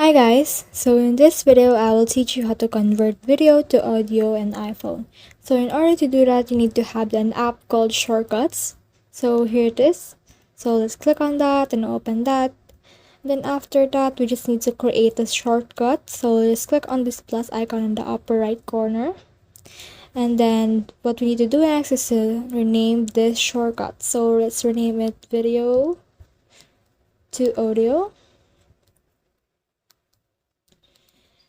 Hi guys, so in this video I will teach you how to convert video to audio in iPhone. So in order to do that you need to have an app called Shortcuts. So here it is. So let's click on that and open that. Then after that we just need to create a shortcut. So let's click on this plus icon in the upper right corner. And then what we need to do next is to rename this shortcut. So let's rename it video to audio.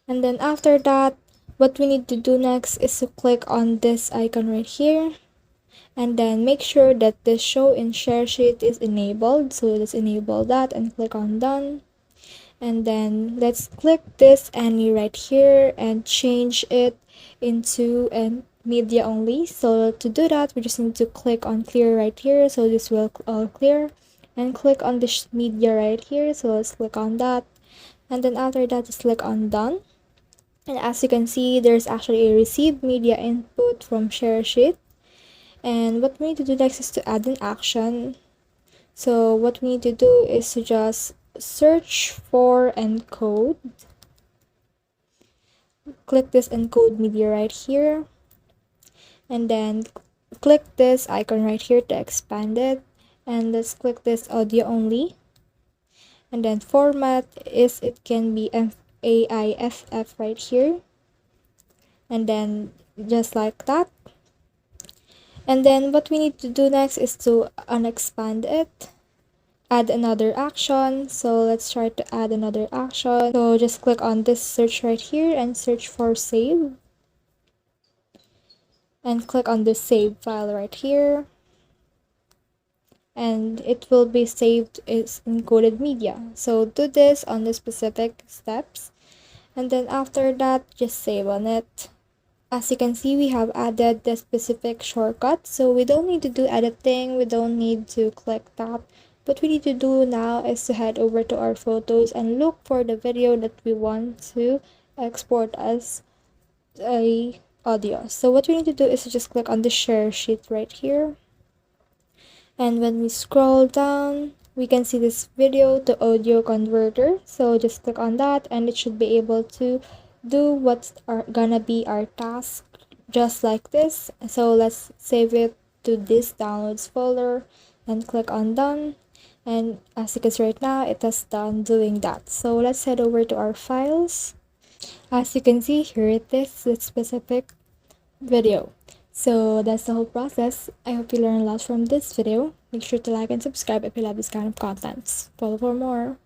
And then after that, what we need to do next is to click on this icon right here. And then make sure that the show in share sheet is enabled. So let's enable that and click on done. And then let's click this any right here and change it into a media only. So to do that, we just need to click on clear right here. So this will all clear. And click on this media right here. So let's click on that. And then after that, just click on done. And as you can see, there's actually a received media input from share sheet. And what we need to do next is to add an action. So what we need to do is to just search for encode. Click this encode media right here. And then click this icon right here to expand it. And let's click this audio only. And then format is it can be AIFF right here. And then just like that. And then what we need to do next is to unexpand it, add another action. So let's try to add another action. So just click on this search right here and search for save. And click on the save file right here. And it will be saved as encoded media. So do this on the specific steps. And then after that, just save on it. As you can see, we have added the specific shortcut, so we don't need to do editing, we don't need to click that. What we need to do now is to head over to our photos and look for the video that we want to export as a audio. So what we need to do is to just click on the share sheet right here. And when we scroll down, we can see this video to audio converter. So just click on that and it should be able to do what's gonna be our task just like this. So let's save it to this downloads folder and click on done. And as you can see right now, it has done doing that. So let's head over to our files. As you can see, here it is, the specific video. So that's the whole process. I hope you learned a lot from this video. Make sure to like and subscribe if you love this kind of content. Follow for more.